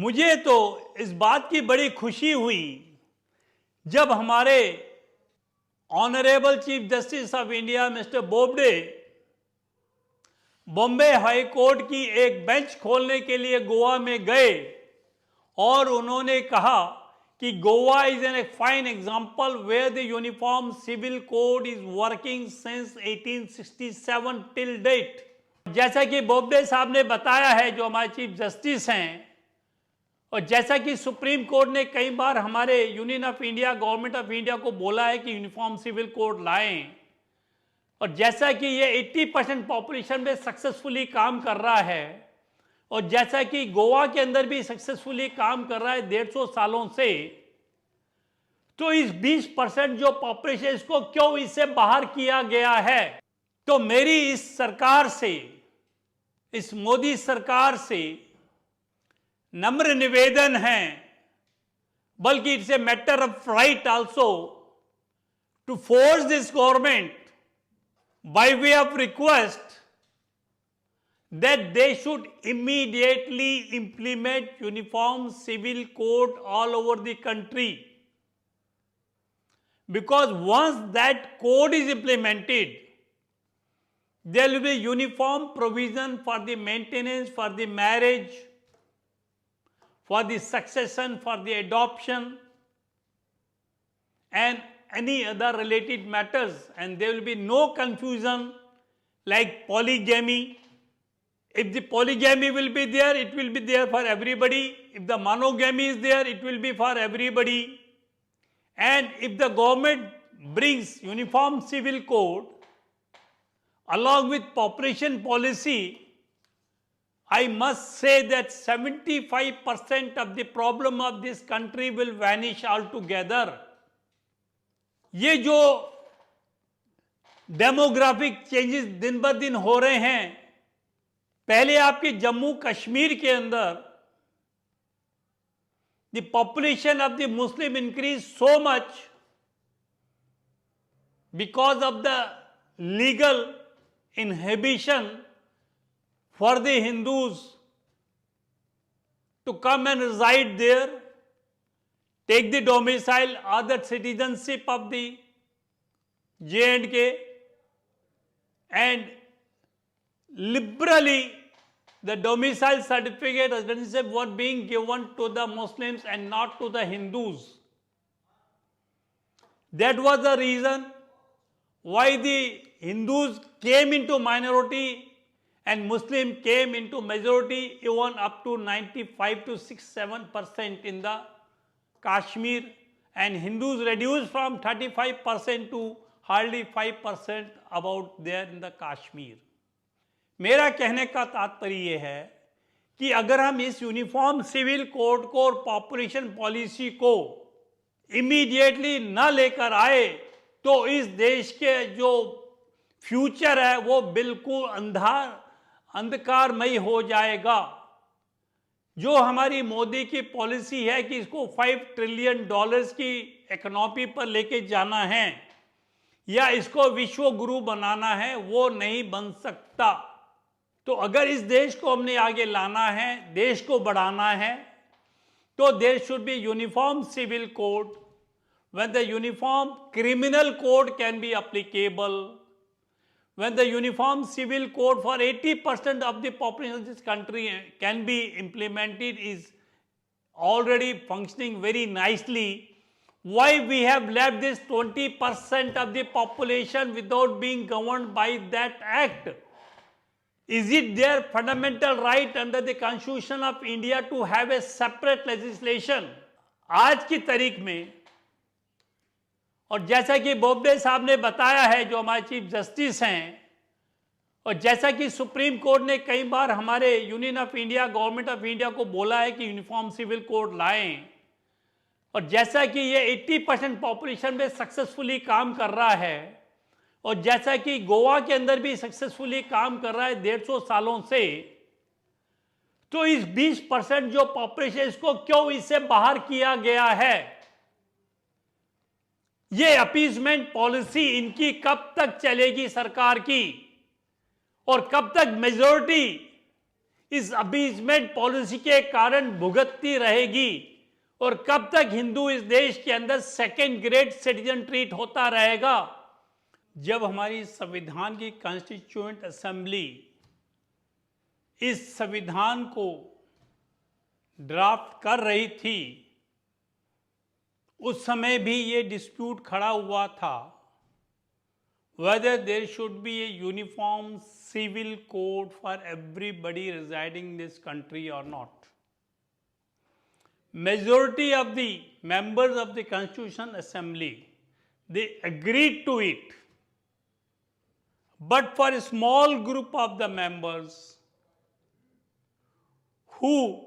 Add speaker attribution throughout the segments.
Speaker 1: मुझे तो इस बात की बड़ी खुशी हुई जब हमारे honourable chief justice of India mister Bobde Bombay high court की एक बेंच खोलने के लिए गोवा में गए और उन्होंने कहा कि Goa is an fine example where the uniform civil code is working since 1867 till date. जैसा कि बोबडे साहब ने बताया है, जो हमारे चीफ जस्टिस हैं, और जैसा कि सुप्रीम कोर्ट ने कई बार हमारे union of India, government of India को बोला है कि यूनिफॉर्म सिविल कोड लाएं, और जैसा कि ये 80% पॉपुलेशन में सक्सेसफुली काम कर रहा है, और जैसा कि गोवा के अंदर भी सक्सेसफुली काम कर रहा है 150 सालों से, तो इस 20% जो पॉपुलेशन, इसको क्यों इससे बाहर किया गया है? तो मेरी इस सरकार से, इस मोदी सरकार से नम्र निवेदन है, बल्कि it's a matter of right also to force this government by way of request that they should immediately implement uniform civil code all over the country, because once that code is implemented, there will be uniform provision for the maintenance, for the marriage, for the succession, for the adoption, and any other related matters, and there will be no confusion like polygamy. If the polygamy will be there, it will be there for everybody. If the monogamy is there, it will be for everybody. And if the government brings uniform civil code along with population policy, I must say that 75% of the problem of this country will vanish altogether. ये जो demographic changes दिन ब दिन हो रहे हैं, पहले आपके जम्मू कश्मीर के अंदर the population of the Muslim increase so much because of the legal inhibition for the Hindus to come and reside there, take the domicile or the citizenship of the J&K, and liberally the domicile certificate residency were being given to the Muslims and not to the Hindus. That was the reason why the Hindus came into minority and Muslim came into majority, even up to 95 to 6-7% in the Kashmir, and Hindus reduced from 35% to hardly 5% about there in the Kashmir. मेरा कहने का तात्पर्य ये है कि अगर हम इस यूनिफॉर्म सिविल कोड को और पॉपुलेशन पॉलिसी को इमीडिएटली न लेकर आए तो इस देश के जो फ्यूचर है वो बिल्कुल अंधकारमय हो जाएगा। जो हमारी मोदी की पॉलिसी है कि इसको $5 ट्रिलियन की इकोनॉमी पर लेके जाना है या इसको विश्व गुरु बनाना है, वो नहीं बन सकता। तो अगर इस देश को हमने आगे लाना है, देश को बढ़ाना है, तो there should be uniform civil code, when the uniform criminal code can be applicable, when the uniform civil code for 80% of the population of this country can be implemented, is already functioning very nicely. Why we have left this 20% of the population without being governed by that act? Is it their fundamental right under the Constitution of India to have a separate legislation? आज की तारीख में, और जैसा कि बोबडे साहब ने बताया है, जो हमारे चीफ जस्टिस हैं, और जैसा कि सुप्रीम कोर्ट ने कई बार हमारे union of India, government of India को बोला है कि यूनिफॉर्म सिविल कोड लाएं, और जैसा कि ये 80% पॉपुलेशन में सक्सेसफुली काम कर रहा है, और जैसा कि गोवा के अंदर भी सक्सेसफुली काम कर रहा है 150 सालों से, तो इस 20% जो पॉपुलेशन, इसको क्यों इससे बाहर किया गया है? ये अपीजमेंट पॉलिसी इनकी कब तक चलेगी सरकार की, और कब तक मेजॉरिटी इस अपीजमेंट पॉलिसी के कारण भुगतती रहेगी और कब तक हिंदू इस देश के अंदर सेकेंड ग्रेड सिटीजन ट्रीट होता रहेगा? जब हमारी संविधान की कॉन्स्टिट्यूएंट असेंबली इस संविधान को ड्राफ्ट कर रही थी, उस समय भी ये डिस्प्यूट खड़ा हुआ था whether there should be a uniform civil code for everybody residing in this country or not. Majority of the members of the Constitutional Assembly, they agreed to it, but for a small group of the members who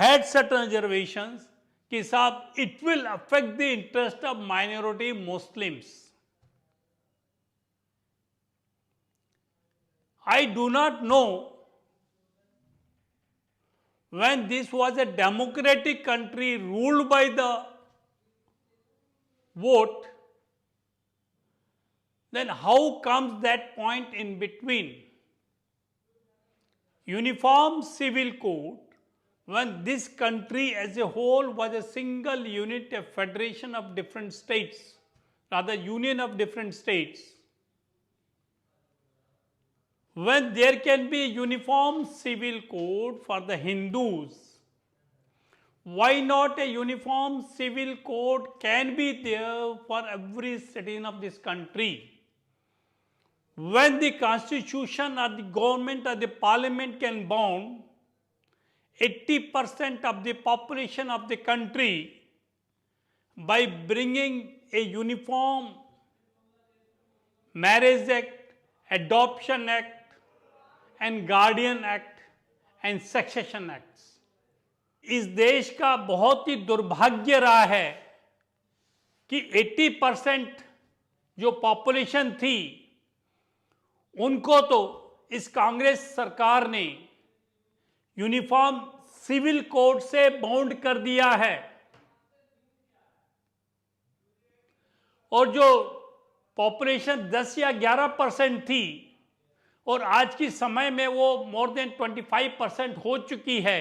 Speaker 1: had certain reservations कि साहब it will affect the interest of minority Muslims. I do not know when this was a democratic country ruled by the vote, then how comes that point in between? Uniform civil code, when this country as a whole was a single unit, a federation of different states, rather union of different states, when there can be a uniform civil code for the Hindus, why not a uniform civil code can be there for every citizen of this country? When the constitution or the government or the parliament can bound 80% of the population of the country by bringing a uniform Marriage Act, Adoption Act and Guardian Act and Succession Acts. इस देश का बहुत ही दुर्भाग्य रहा है कि 80% जो population थी उनको तो इस कांग्रेस सरकार ने यूनिफॉर्म सिविल कोड से बाउंड कर दिया है और जो पॉपुलेशन 10 या 11% थी और आज की समय में वो मोर देन 25% हो चुकी है,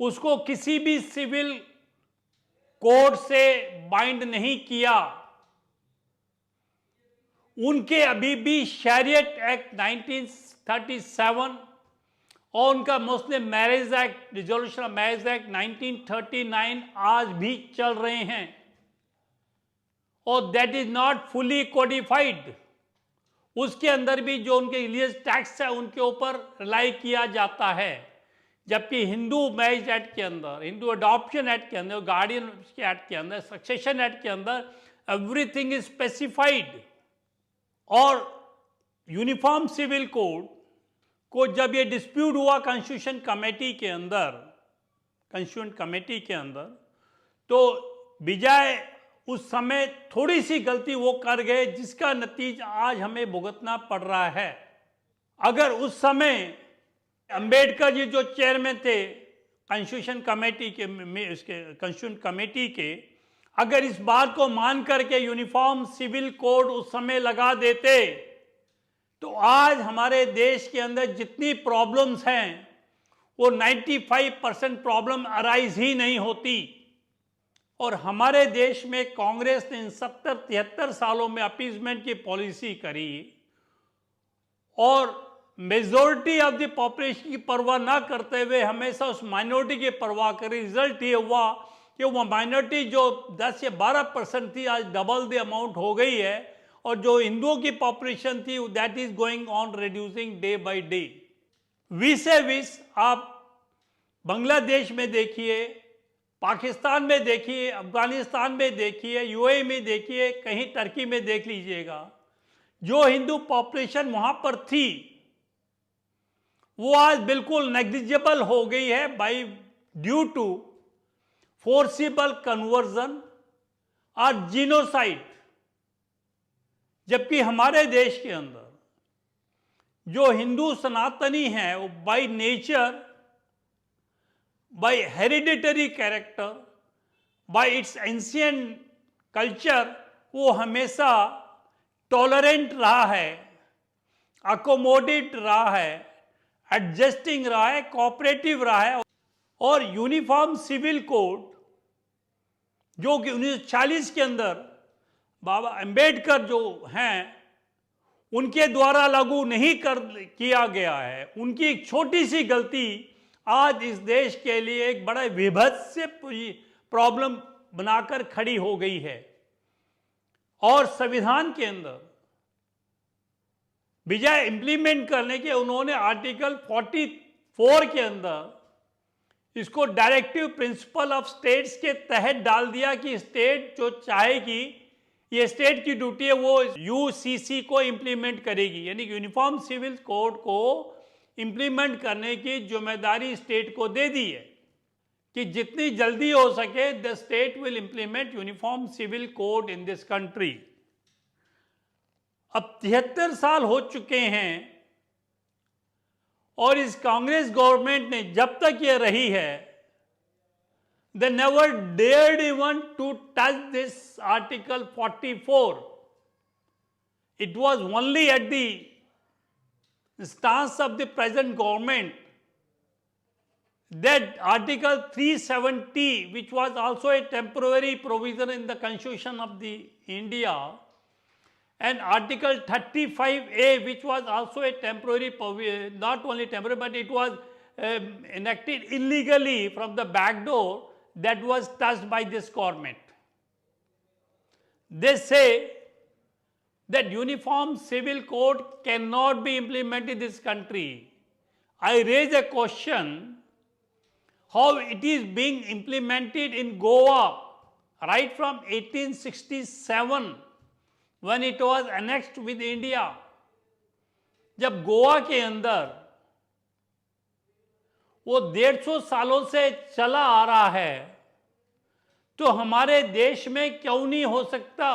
Speaker 1: उसको किसी भी सिविल कोड से बाइंड नहीं किया। उनके अभी भी शरीयत एक्ट 1937 और उनका मुस्लिम marriage act, resolution of marriage act 1939 आज भी चल रहे हैं और that is not fully codified. उसके अंदर भी जो उनके रिलीजियस टैक्स है उनके ऊपर रिलाई किया जाता है, जबकि हिंदू मैरिज एक्ट के अंदर, हिंदू अडॉप्शन एक्ट के अंदर, गार्डियन के एक्ट के अंदर, सक्सेशन एक्ट के अंदर एवरीथिंग इज स्पेसिफाइड। और यूनिफॉर्म सिविल कोड को जब ये डिस्प्यूट हुआ कॉन्स्टिट्यूशन कमेटी के अंदर, तो बजाय उस समय थोड़ी सी गलती वो कर गए जिसका नतीजा आज हमें भुगतना पड़ रहा है। अगर उस समय अंबेडकर जी जो चेयरमैन थे कॉन्स्टिट्यूशन कमेटी के, अगर इस बात को मान करके यूनिफॉर्म सिविल कोड उस समय लगा देते तो आज हमारे देश के अंदर जितनी प्रॉब्लम्स हैं वो 95% प्रॉब्लम अराइज ही नहीं होती। और हमारे देश में कांग्रेस ने इन 70-73 सालों में अपीजमेंट की पॉलिसी करी और मेजॉरिटी ऑफ द पॉपुलेशन की परवाह ना करते हुए हमेशा उस माइनॉरिटी की परवाह करी। रिजल्ट ये हुआ कि वो माइनॉरिटी जो 10 या 12% थी आज डबल द अमाउंट हो गई है और जो हिंदुओं की पॉपुलेशन थी that is going on reducing day by day. विस आप बांग्लादेश में देखिए, पाकिस्तान में देखिए, अफगानिस्तान में देखिए, यूएई में देखिए, कहीं टर्की में देख लीजिएगा, जो हिंदू पॉपुलेशन वहां पर थी वो आज बिल्कुल नेग्लिजिबल हो गई है by due to forcible conversion और जीनोसाइड। जबकि हमारे देश के अंदर जो हिंदू सनातनी हैं वो by nature, by hereditary character, by its ancient culture, वो हमेशा टॉलरेंट रहा है, अकोमोडेट रहा है, एडजस्टिंग रहा है, कोऑपरेटिव रहा है। और यूनिफॉर्म सिविल कोड जो कि 1940 के अंदर बाबा अंबेडकर जो हैं उनके द्वारा लागू नहीं किया गया है, उनकी एक छोटी सी गलती आज इस देश के लिए एक बड़ा विभत्स प्रॉब्लम बनाकर खड़ी हो गई है। और संविधान के अंदर बजाय इंप्लीमेंट करने के उन्होंने आर्टिकल 44 के अंदर इसको डायरेक्टिव प्रिंसिपल ऑफ स्टेट्स के तहत डाल दिया कि स्टेट जो चाहेगी, ये स्टेट की ड्यूटी है, वो यूसीसी को इंप्लीमेंट करेगी, यानी कि यूनिफॉर्म सिविल कोड को इंप्लीमेंट करने की जिम्मेदारी स्टेट को दे दी है कि जितनी जल्दी हो सके the state will implement uniform civil code in this country. अब 73 साल हो चुके हैं और इस कांग्रेस गवर्नमेंट ने जब तक ये रही है, they never dared even to touch this Article 44. It was only at the stance of the present government that Article 370, which was also a temporary provision in the Constitution of the India, and Article 35A, which was also a temporary provision, not only temporary, but it was enacted illegally from the back door, that was touched by this government. They say that uniform civil code cannot be implemented in this country. I raise a question how it is being implemented in Goa right from 1867 when it was annexed with India. जब गोवा के अंदर वो 150 सालों से चला आ रहा है, तो हमारे देश में क्यों नहीं हो सकता?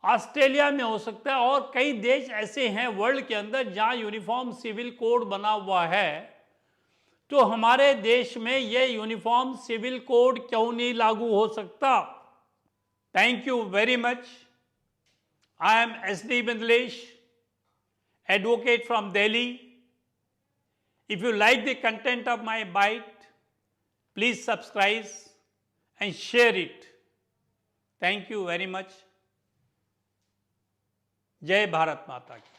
Speaker 1: ऑस्ट्रेलिया में हो सकता है और कई देश ऐसे हैं वर्ल्ड के अंदर जहां यूनिफॉर्म सिविल कोड बना हुआ है, तो हमारे देश में ये यूनिफॉर्म सिविल कोड क्यों नहीं लागू हो सकता? Thank you very much. I am SD Bindlesh, advocate from Delhi. If you like the content of my bite, please subscribe and share it. Thank you very much. जय भारत माता की।